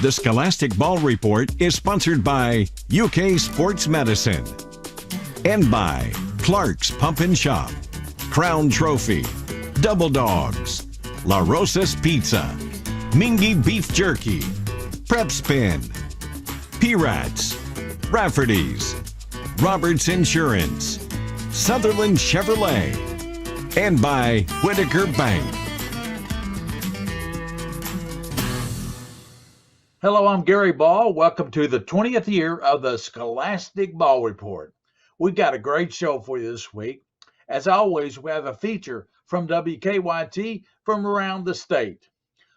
The Scholastic Ball Report is sponsored by UK Sports Medicine and by Clark's Pump and Shop, Crown Trophy, Double Dogs, La Rosa's Pizza, Mingy Beef Jerky, Prep Spin, P-Rats, Rafferty's, Roberts Insurance, Sutherland Chevrolet, and by Whitaker Bank. Hello, I'm Gary Ball. Welcome to the 20th year of the Scholastic Ball Report. We've got a great show for you this week. As always, we have a feature from WKYT from around the state.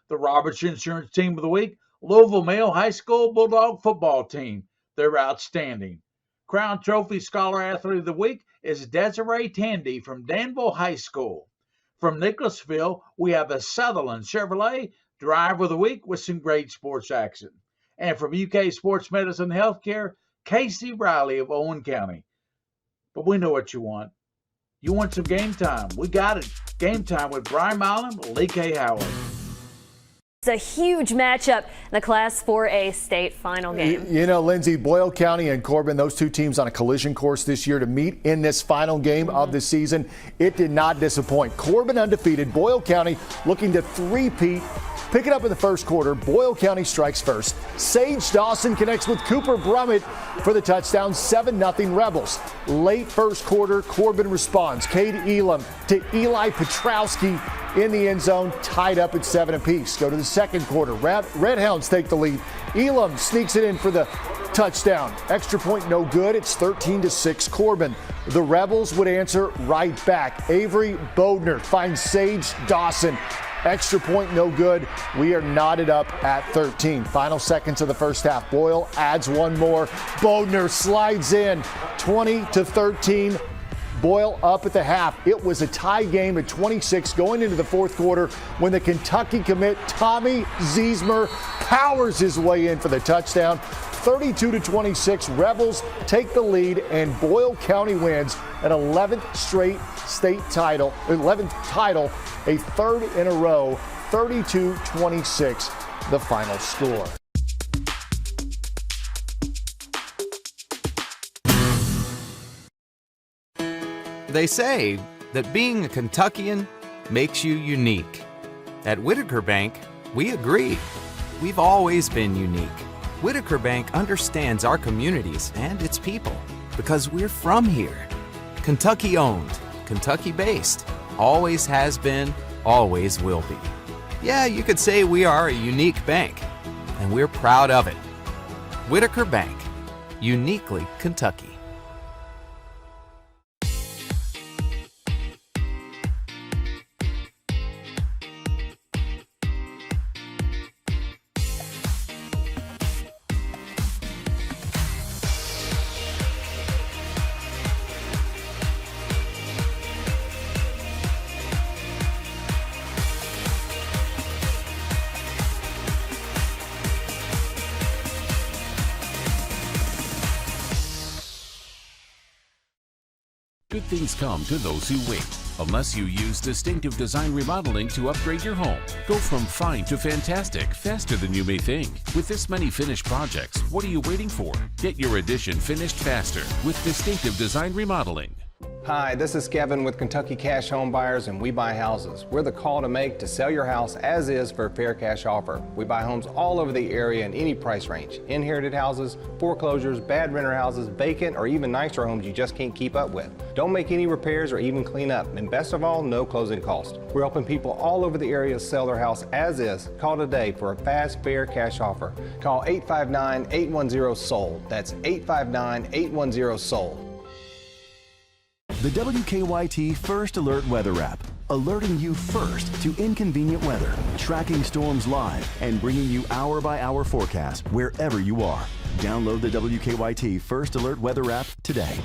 The Roberts Insurance Team of the Week, Louisville Male High School Bulldog Football Team. They're outstanding. Crown Trophy Scholar Athlete of the Week is Desiree Tandy from Danville High School. From Nicholasville, we have the Sutherland Chevrolet Driver of the Week with some great sports action. And from UK Sports Medicine Healthcare, Casey Riley of Owen County. But we know what you want. You want some game time. We got it. Game time with Brian Milam, Lee K. Howard. It's a huge matchup in the Class 4A state final game. You know, Lindsay, Boyle County and Corbin, those two teams on a collision course this year to meet in this final game of the season. It did not disappoint. Corbin undefeated, Boyle County looking to three-peat. Pick it up in the first quarter. Boyle County strikes first. Sage Dawson connects with Cooper Brummett for the touchdown. 7-0 Rebels. Late first quarter, Corbin responds. Cade Elam to Eli Petrowski in the end zone, tied up at 7 apiece. Go to the second quarter. Red Hounds take the lead. Elam sneaks it in for the touchdown. Extra point no good. It's 13-6 Corbin. The Rebels would answer right back. Avery Bodner finds Sage Dawson. Extra point no good. We are knotted up at 13. Final seconds of the first half. Boyle adds one more. Bodner slides in. 20-13. Boyle up at the half. It was a tie game at 26 going into the fourth quarter when the Kentucky commit Tommy Ziesmer powers his way in for the touchdown. 32-26, Rebels take the lead and Boyle County wins an 11th straight state title, 11th title, a third in a row, 32-26, the final score. They say that being a Kentuckian makes you unique. At Whitaker Bank, we agree. We've always been unique. Whitaker Bank understands our communities and its people because we're from here. Kentucky owned, Kentucky based, always has been, always will be. Yeah, you could say we are a unique bank, and we're proud of it. Whitaker Bank, uniquely Kentucky. Good things come to those who wait. Unless you use Distinctive Design Remodeling to upgrade your home. Go from fine to fantastic faster than you may think. With this many finished projects, what are you waiting for? Get your addition finished faster with Distinctive Design Remodeling. Hi, this is Kevin with Kentucky Cash Home Buyers, and we buy houses. We're the call to make to sell your house as is for a fair cash offer. We buy homes all over the area in any price range. Inherited houses, foreclosures, bad renter houses, vacant, or even nicer homes you just can't keep up with. Don't make any repairs or even clean up, and best of all, no closing cost. We're helping people all over the area sell their house as is. Call today for a fast, fair cash offer. Call 859-810-SOLD. That's 859-810-SOLD. The WKYT First Alert Weather app, alerting you first to inconvenient weather, tracking storms live, and bringing you hour-by-hour forecasts wherever you are. Download the WKYT First Alert Weather app today.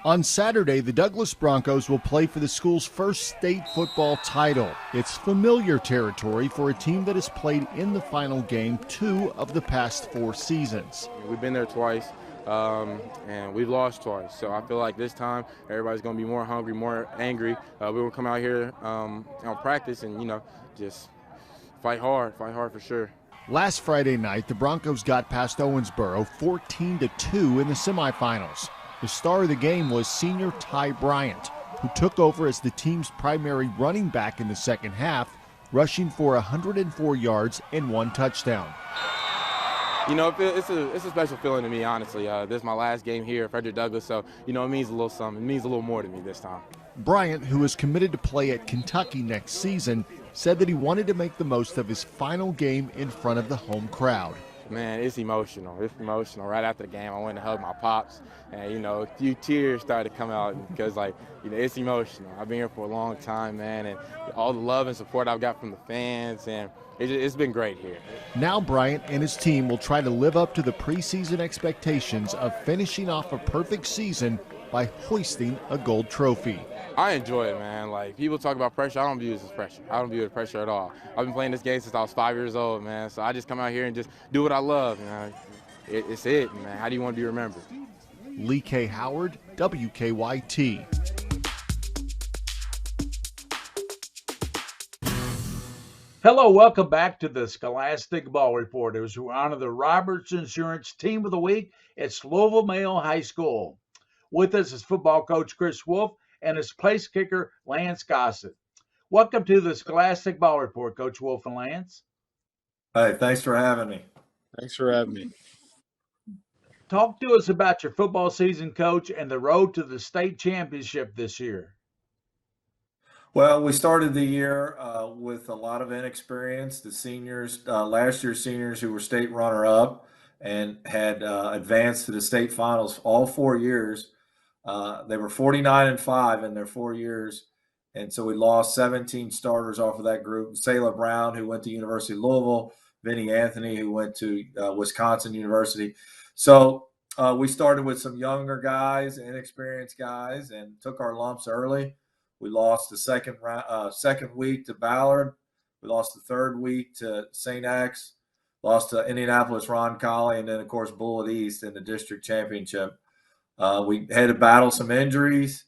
On Saturday, the Douglas Broncos will play for the school's first state football title. It's familiar territory for a team that has played in the final game 2 of the past 4 seasons. We've been there twice. and we've lost twice. So I feel like this time everybody's going to be more hungry, more angry. We will come out here on practice and, just fight hard for sure. Last Friday night, the Broncos got past Owensboro 14-2 in the semifinals. The star of the game was senior Ty Bryant, who took over as the team's primary running back in the second half, rushing for 104 yards and 1 touchdown. It's a special feeling to me, honestly. This is my last game here at Frederick Douglass, so, it means a little something. It means a little more to me this time. Bryant, who is committed to play at Kentucky next season, said that he wanted to make the most of his final game in front of the home crowd. Man, it's emotional. It's emotional. Right after the game, I went to hug my pops, and, a few tears started to come out because, it's emotional. I've been here for a long time, man, and all the love and support I've got from the fans, and it's been great here. Now Bryant and his team will try to live up to the preseason expectations of finishing off a perfect season by hoisting a gold trophy. I enjoy it, man. People talk about pressure. I don't view it as pressure. I don't view it as pressure at all. I've been playing this game since I was 5 years old, man. So I just come out here and just do what I love. It's it, man. How do you want to be remembered? Lee K. Howard, WKYT. Hello, welcome back to the Scholastic Ball Report. As we honor the Roberts Insurance Team of the Week, it's Louisville Male High School. With us is football coach Chris Wolf and his place kicker Lance Gossett. Welcome to the Scholastic Ball Report, Coach Wolf and Lance. Hey, thanks for having me. Thanks for having me. Talk to us about your football season, Coach, and the road to the state championship this year. Well, we started the year with a lot of inexperience. The seniors, last year's seniors who were state runner-up and had advanced to the state finals all 4 years. They were 49-5 in their 4 years, and so we lost 17 starters off of that group. Sayla Brown, who went to University of Louisville, Vinny Anthony, who went to Wisconsin University. So we started with some younger guys, inexperienced guys, and took our lumps early. We lost the second week to Ballard. We lost the third week to St. X. Lost to Indianapolis Ron Colley, and then, of course, Bullitt East in the district championship. We had to battle some injuries,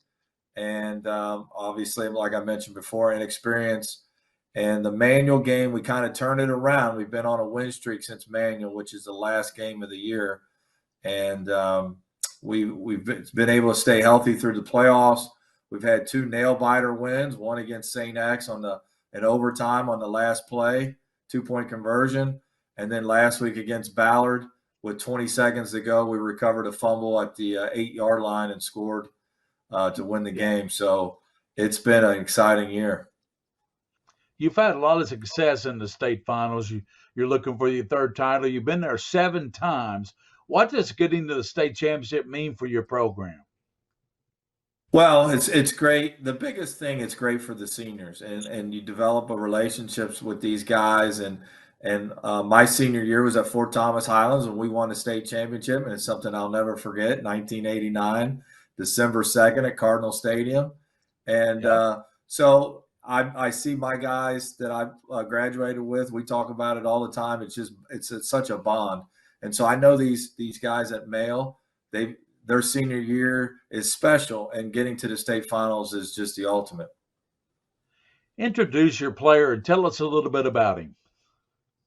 and obviously, like I mentioned before, inexperience. And the Manual game, we kind of turned it around. We've been on a win streak since Manual, which is the last game of the year. And we've been able to stay healthy through the playoffs. We've had 2 nail-biter wins, one against St. X in overtime on the last play, 2-point conversion. And then last week against Ballard, with 20 seconds to go, we recovered a fumble at the 8-yard line and scored to win the game. So it's been an exciting year. You've had a lot of success in the state finals. You're looking for your 3rd title. You've been there 7 times. What does getting to the state championship mean for your program? Well, it's great. The biggest thing, it's great for the seniors, and you develop a relationships with these guys. And my senior year was at Fort Thomas Highlands, and we won the state championship, and it's something I'll never forget. 1989, December 2nd at Cardinal Stadium, and so I see my guys that I graduated with. We talk about it all the time. It's such a bond, and so I know these guys at Male. Their senior year is special, and getting to the state finals is just the ultimate. Introduce your player and tell us a little bit about him.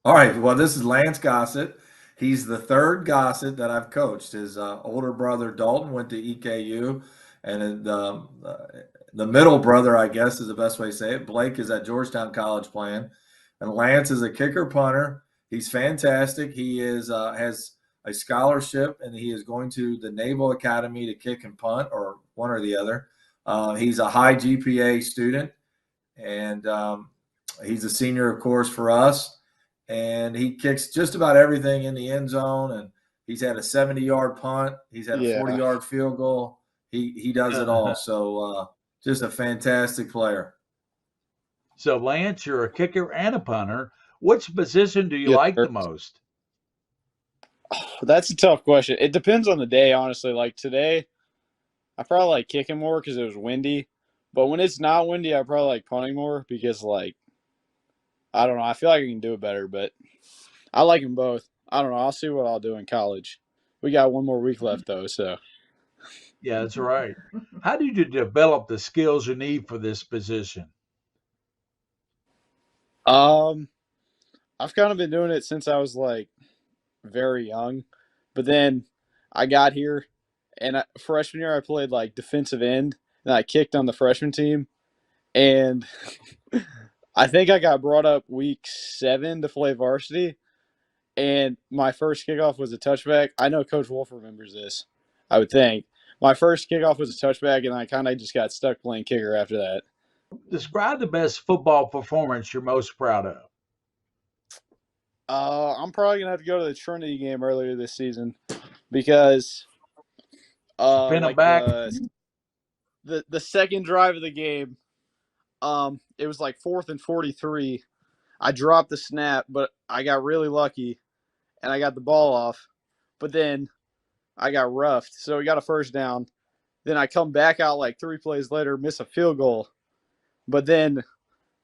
All right. Well, this is Lance Gossett. He's the 3rd Gossett that I've coached. His older brother, Dalton, went to EKU, and the middle brother, I guess is the best way to say it, Blake, is at Georgetown College playing. And Lance is a kicker punter. He's fantastic. He has a scholarship, and he is going to the Naval Academy to kick and punt, or one or the other. He's a high GPA student, and he's a senior, of course, for us. And he kicks just about everything in the end zone, and he's had a 70-yard punt. He's had a 40-yard field goal. He does it all. So just a fantastic player. So, Lance, you're a kicker and a punter. Which position do you like the most? That's a tough question. It depends on the day, honestly. Like today, I probably like kicking more because it was windy. But when it's not windy, I probably like punting more because, I don't know. I feel like I can do it better, but I like them both. I don't know. I'll see what I'll do in college. We got one more week left though, so. Yeah, that's right. How did you develop the skills you need for this position? I've kind of been doing it since I was like very young, but then I got here, and freshman year I played like defensive end, and I kicked on the freshman team, and I think I got brought up week 7 to play varsity, and my first kickoff was a touchback. I know Coach Wolf remembers this, I would think. My first kickoff was a touchback, and I kind of just got stuck playing kicker after that. Describe the best football performance you're most proud of. I'm probably gonna have to go to the Trinity game earlier this season because Pin it back. The second drive of the game, it was like 4th and 43. I dropped the snap, but I got really lucky and I got the ball off. But then I got roughed, so we got a first down. Then I come back out like 3 plays later, miss a field goal. But then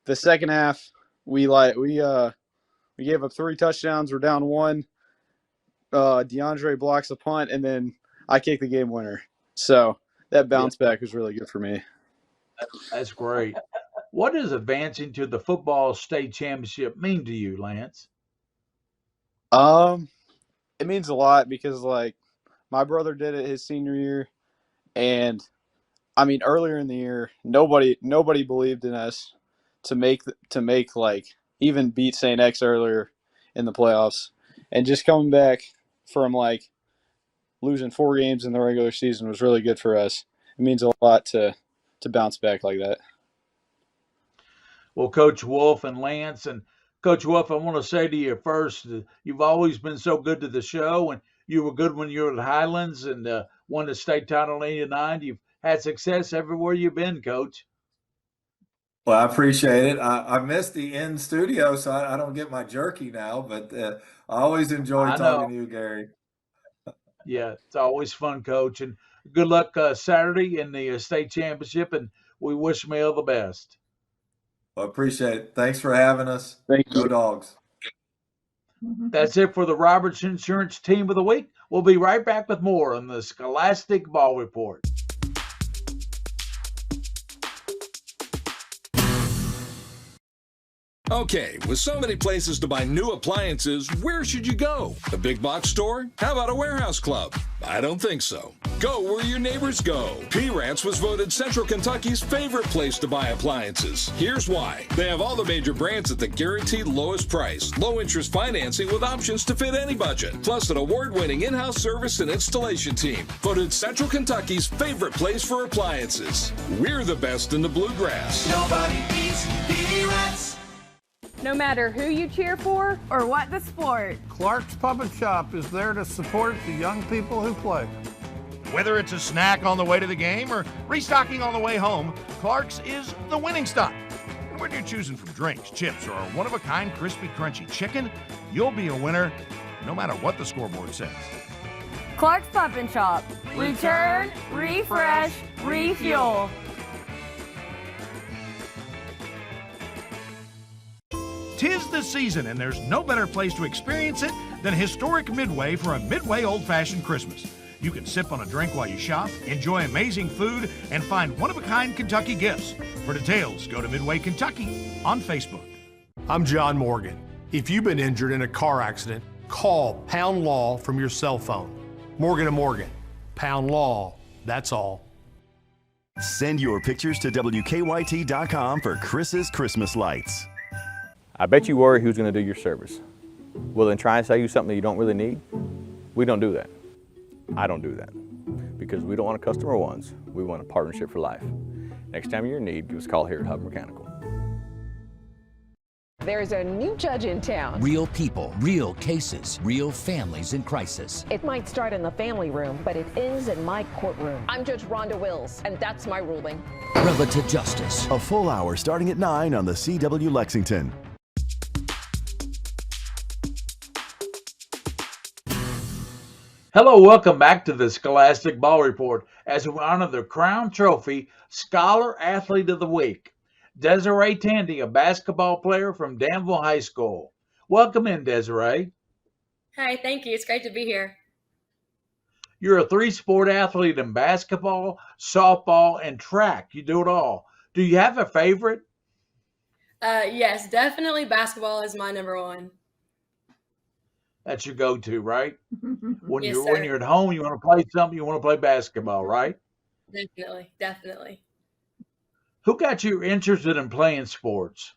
the second half, we gave up 3 touchdowns. We're down 1. DeAndre blocks a punt, and then I kick the game winner. So that bounce back was really good for me. That's great. What does advancing to the football state championship mean to you, Lance? It means a lot because like my brother did it his senior year, and I mean earlier in the year nobody believed in us to make like even beat St. X earlier in the playoffs, and just coming back from like losing 4 games in the regular season was really good for us. It means a lot to bounce back like that. Well, Coach Wolf and Lance, and Coach Wolf, I want to say to you first, you've always been so good to the show, and you were good when you were at Highlands and won the state title in '89. You've had success everywhere you've been, Coach. Well, I appreciate it. I missed the in studio, so I don't get my jerky now, but I always enjoy talking to you, Gary. Yeah, it's always fun, Coach. And good luck Saturday in the state championship, and we wish me all the best. Well, appreciate it. Thanks for having us. Thank you. Go Dogs. That's it for the Roberts Insurance Team of the Week. We'll be right back with more on the Scholastic Ball Report. Okay, with so many places to buy new appliances, where should you go? A big box store? How about a warehouse club? I don't think so. Go where your neighbors go. P-Rats was voted Central Kentucky's favorite place to buy appliances. Here's why. They have all the major brands at the guaranteed lowest price. Low interest financing with options to fit any budget. Plus an award-winning in-house service and installation team. Voted Central Kentucky's favorite place for appliances. We're the best in the bluegrass. Nobody beats P-Rats. No matter who you cheer for or what the sport, Clark's Puppet Shop is there to support the young people who play. Whether it's a snack on the way to the game or restocking on the way home, Clark's is the winning stop. And whether you're choosing from drinks, chips, or a one-of-a-kind crispy, crunchy chicken, you'll be a winner no matter what the scoreboard says. Clark's Puppet Shop. Return, refresh, refuel. Tis the season, and there's no better place to experience it than historic Midway for a Midway old-fashioned Christmas. You can sip on a drink while you shop, enjoy amazing food, and find one-of-a-kind Kentucky gifts. For details, go to Midway Kentucky on Facebook. I'm John Morgan. If you've been injured in a car accident, call Pound Law from your cell phone. Morgan & Morgan. Pound Law, that's all. Send your pictures to WKYT.com for Chris's Christmas lights. I bet you worry who's going to do your service. Well, then try and sell you something that you don't really need. We don't do that. I don't do that. Because we don't want a customer once, we want a partnership for life. Next time you're in need, give us a call here at Hub Mechanical. There's a new judge in town. Real people, real cases, real families in crisis. It might start in the family room, but it ends in my courtroom. I'm Judge Rhonda Wills, and that's my ruling. Relative justice. A full hour starting at 9 on the CW Lexington. Hello, welcome back to the Scholastic Ball Report as we honor the Crown Trophy Scholar Athlete of the Week, Desiree Tandy, a basketball player from Danville High School. Welcome in, Desiree. Hi, thank you. It's great to be here. You're a three-sport athlete in basketball, softball, and track. You do it all. Do you have a favorite? Yes, definitely basketball is my number one. That's your go-to, right? When Yes, when sir. you're at home, you want to play something, you want to play basketball, right? Definitely. Who got you interested in playing sports?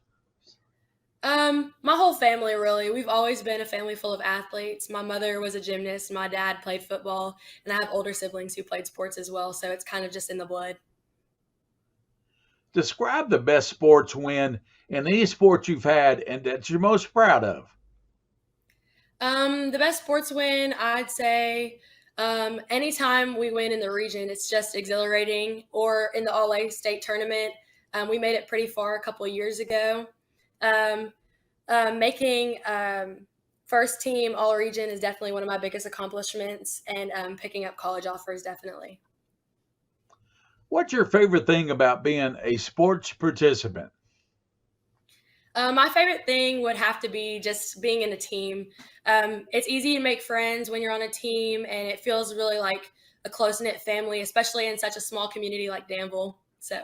My whole family, really. We've always been a family full of athletes. My mother was a gymnast, my dad played football, and I have older siblings who played sports as well, so it's kind of just in the blood. Describe the best sports win in any sport you've had and that you're most proud of. The best sports win, I'd say, anytime we win in the region, it's just exhilarating. Or in the All-A state tournament, we made it pretty far a couple of years ago. Making first team All-Region is definitely one of my biggest accomplishments, and picking up college offers definitely. What's your favorite thing about being a sports participant? My favorite thing would have to be just being in a team. It's easy to make friends when you're on a team, and it feels really like a close-knit family, especially in such a small community like Danville. So,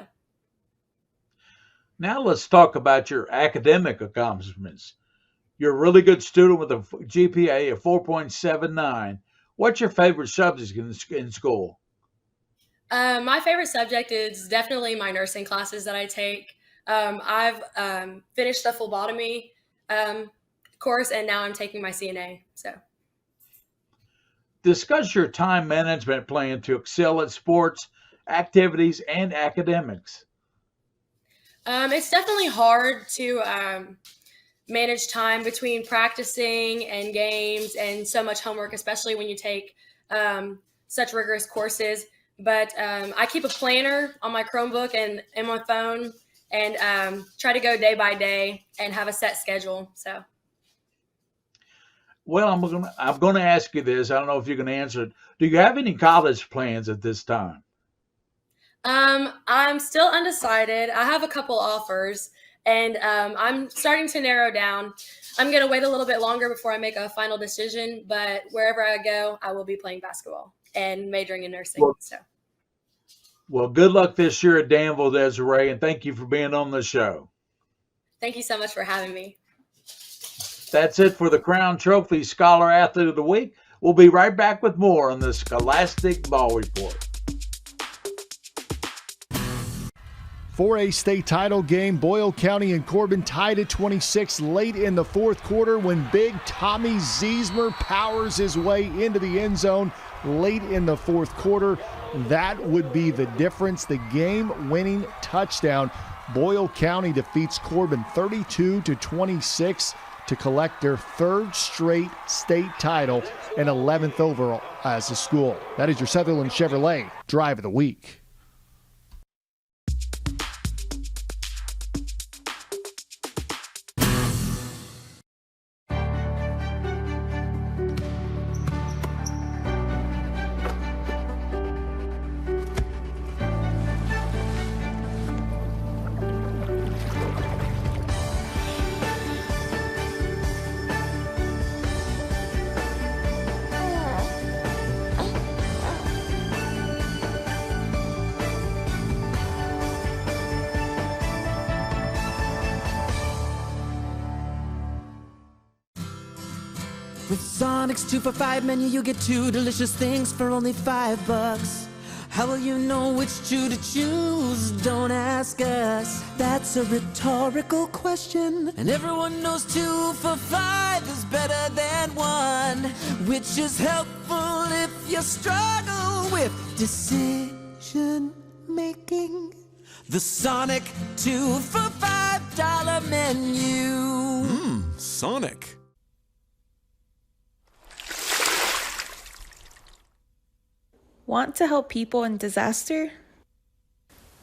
Now let's talk about your academic accomplishments. You're a really good student with a GPA of 4.79. What's your favorite subject in school? my favorite subject is definitely my nursing classes that I take. I've finished the phlebotomy course, and now I'm taking my CNA. So, Discuss your time management plan to excel at sports, activities, and academics. it's definitely hard to manage time between practicing and games and so much homework, especially when you take such rigorous courses. But I keep a planner on my Chromebook and my phone, and try to go day by day and have a set schedule. So, Well, I'm going to ask you this. I don't know if you can answer it. Do you have any college plans at this time? I'm still undecided. I have a couple offers, and I'm starting to narrow down. I'm going to wait a little bit longer before I make a final decision, but wherever I go, I will be playing basketball and majoring in nursing. Well, good luck this year at Danville, Desiree, and thank you for being on the show. Thank you so much for having me. That's it for the Crown Trophy Scholar Athlete of the Week. We'll be right back with more on the Scholastic Ball Report. 4A state title game, Boyle County and Corbin tied at 26 late in the fourth quarter when big Tommy Ziesmer powers his way into the end zone late in the fourth quarter. That would be the difference, the game-winning touchdown. Boyle County defeats Corbin 32-26 to collect their third straight state title and 11th overall as a school. That is your Sutherland Chevrolet Drive of the Week. With Sonic's 2 for $5 menu, you get 2 delicious things for only $5. How will you know which 2 to choose? Don't ask us. That's a rhetorical question. And everyone knows 2 for $5 is better than 1, which is helpful if you struggle with decision making. The Sonic 2 for $5 menu. Sonic. Want to help people in disaster?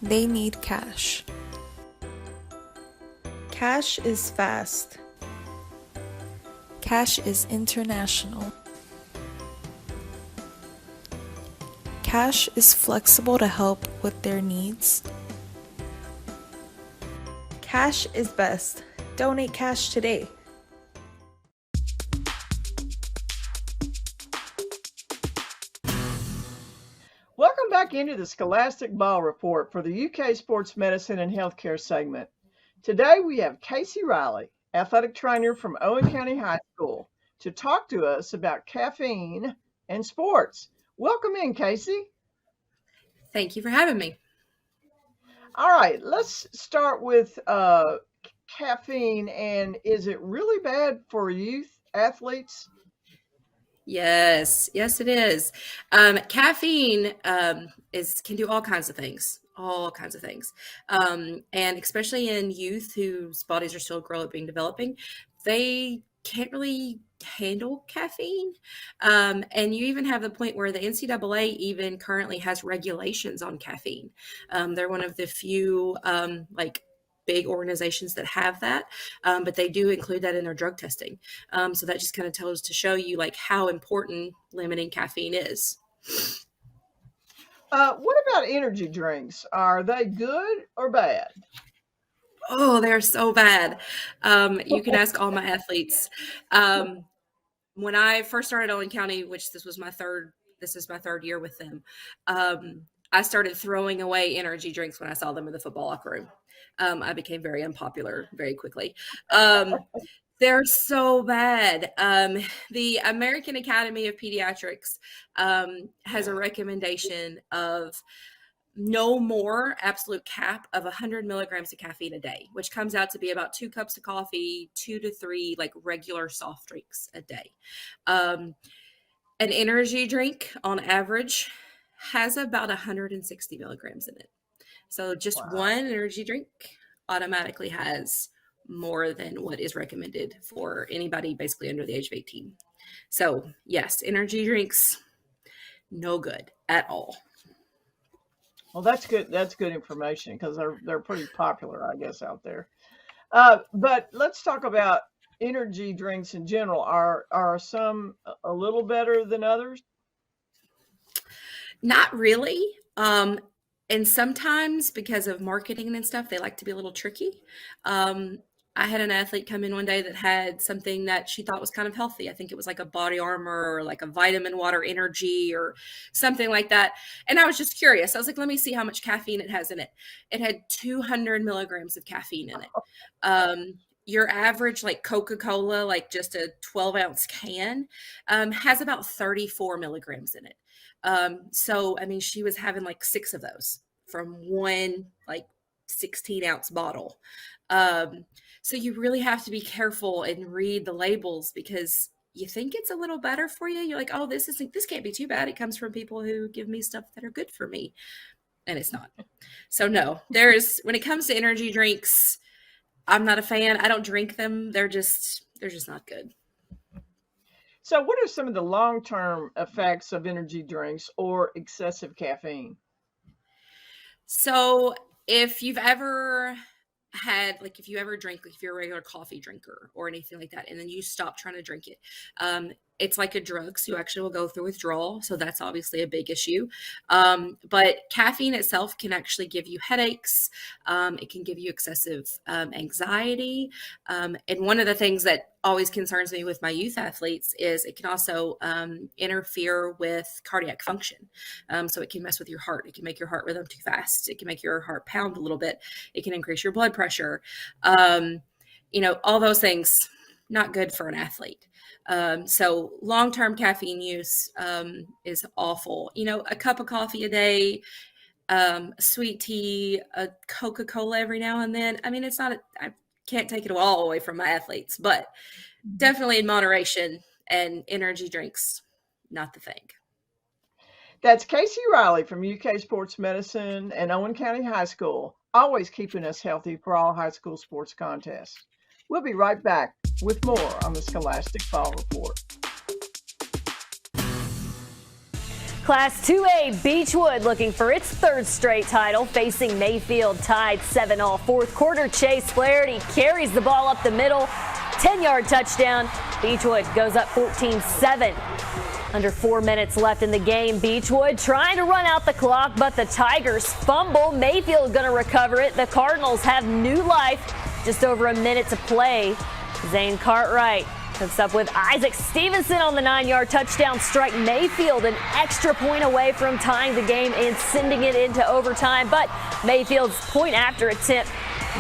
They need cash. Cash is fast. Cash is international. Cash is flexible to help with their needs. Cash is best. Donate cash today. into the Scholastic Ball Report for the UK Sports Medicine and Healthcare segment. Today we have Casey Riley, athletic trainer from Owen County High School, to talk to us about caffeine and sports. Welcome in, Casey. Thank you for having me. All right, let's start with caffeine. And is it really bad for youth athletes? Yes, it is. Caffeine can do all kinds of things. And especially in youth whose bodies are still developing, they can't really handle caffeine. And you even have the point where the NCAA even currently has regulations on caffeine. They're one of the few big organizations that have that, but they do include that in their drug testing. So that just kind of tells to show you how important limiting caffeine is. What about energy drinks? Are they good or bad? Oh, they're so bad. You can ask all my athletes. When I first started Owen County, which this is my third year with them, I started throwing away energy drinks when I saw them in the football locker room. I became very unpopular very quickly. They're so bad. The American Academy of Pediatrics has a recommendation of no more absolute cap of 100 milligrams of caffeine a day, which comes out to be about 2 cups of coffee, 2 to 3 regular soft drinks a day. An energy drink on average has about 160 milligrams in it. So just one energy drink automatically has more than what is recommended for anybody basically under the age of 18. So yes, energy drinks, no good at all. Well, that's good. That's good information because they're pretty popular, I guess, out there. But let's talk about energy drinks in general. Are some a little better than others? Not really. And sometimes because of marketing and stuff, they like to be a little tricky. I had an athlete come in one day that had something that she thought was kind of healthy. I think it was like a Body Armor or like a vitamin water energy or something like that. And I was just curious. I was like, let me see how much caffeine it has in it. It had 200 milligrams of caffeine in it. Your average Coca-Cola, just a 12-ounce can, has about 34 milligrams in it. So, I mean, she was having 6 of those from one 16-ounce bottle. So you really have to be careful and read the labels because you think it's a little better for you. You're like, oh, this can't be too bad. It comes from people who give me stuff that are good for me. And it's not. So no, when it comes to energy drinks, I'm not a fan. I don't drink them. They're just not good. So what are some of the long-term effects of energy drinks or excessive caffeine? So if you've ever if you ever drink, if you're a regular coffee drinker or anything like that, and then you stop trying to drink it, it's like a drug. So you actually will go through withdrawal. So that's obviously a big issue. But caffeine itself can actually give you headaches. It can give you excessive anxiety. And one of the things that always concerns me with my youth athletes is it can also interfere with cardiac function. So it can mess with your heart. It can make your heart rhythm too fast. It can make your heart pound a little bit. It can increase your blood pressure. All those things, not good for an athlete. So long-term caffeine use is awful. A cup of coffee a day, sweet tea, a Coca-Cola every now and then. I mean, I can't take it all away from my athletes, but definitely in moderation, and energy drinks, not the thing. That's Casey Riley from UK Sports Medicine and Owen County High School, always keeping us healthy for all high school sports contests. We'll be right back with more on the Scholastic Ball Report. Class 2A Beechwood looking for its 3rd straight title, facing Mayfield, tied 7-all. 4th quarter, Chase Flaherty carries the ball up the middle, 10-yard touchdown. Beechwood goes up 14-7. Under 4 minutes left in the game. Beechwood trying to run out the clock, but the Tigers fumble. Mayfield going to recover it. The Cardinals have new life. Just over a minute to play. Zane Cartwright What's up with Isaac Stevenson on the 9-yard touchdown strike? Mayfield an extra point away from tying the game and sending it into overtime, but Mayfield's point after attempt,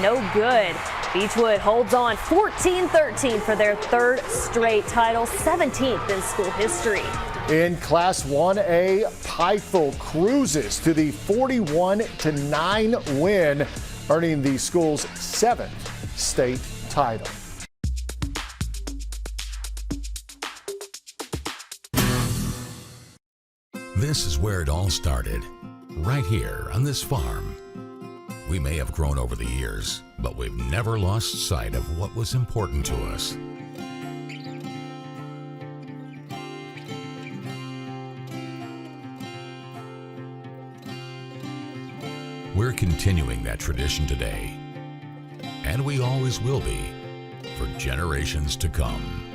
no good. Beechwood holds on 14-13 for their third straight title, 17th in school history. In Class 1A, Pikeville cruises to the 41-9 win, earning the school's 7th state title. This is where it all started, right here on this farm. We may have grown over the years, but we've never lost sight of what was important to us. We're continuing that tradition today, and we always will be, for generations to come.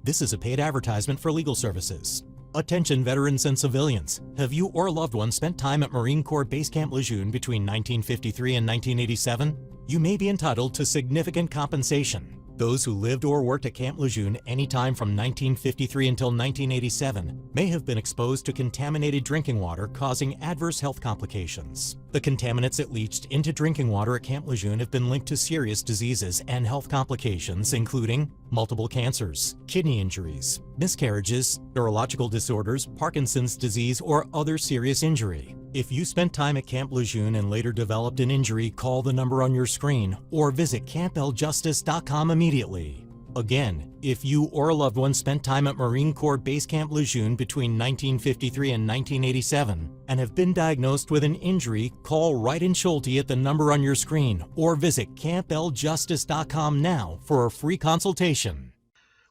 This is a paid advertisement for legal services. Attention veterans and civilians. Have you or a loved one spent time at Marine Corps Base Camp Lejeune between 1953 and 1987? You may be entitled to significant compensation. Those who lived or worked at Camp Lejeune anytime from 1953 until 1987 may have been exposed to contaminated drinking water, causing adverse health complications. The contaminants that leached into drinking water at Camp Lejeune have been linked to serious diseases and health complications, including multiple cancers, kidney injuries, miscarriages, neurological disorders, Parkinson's disease, or other serious injury. If you spent time at Camp Lejeune and later developed an injury, call the number on your screen or visit campbelljustice.com immediately. Again, if you or a loved one spent time at Marine Corps Base Camp Lejeune between 1953 and 1987 and have been diagnosed with an injury, call Wright and Schulte at the number on your screen or visit campbelljustice.com now for a free consultation.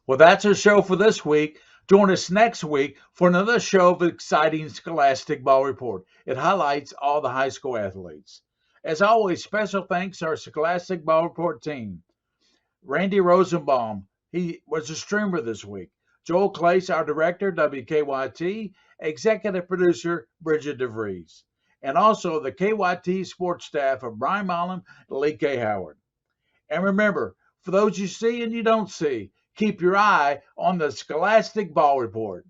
Well, that's our show for this week. Join us next week for another show of exciting Scholastic Ball Report. It highlights all the high school athletes. As always, special thanks to our Scholastic Ball Report team. Randy Rosenbaum, he was a streamer this week. Joel Clace, our director, WKYT, executive producer, Bridget DeVries. And also the KYT sports staff of Brian Mullen and Lee K. Howard. And remember, for those you see and you don't see, keep your eye on the Scholastic Ball Report.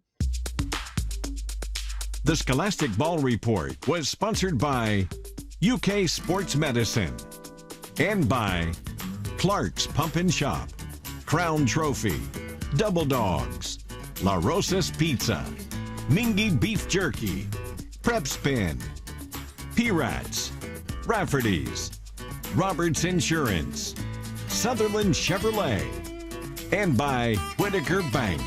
The Scholastic Ball Report was sponsored by UK Sports Medicine and by Clark's Pump and Shop, Crown Trophy, Double Dogs, La Rosa's Pizza, Mingy Beef Jerky, Prep Spin, P-Rats, Rafferty's, Roberts Insurance, Sutherland Chevrolet, and by Whitaker Bank.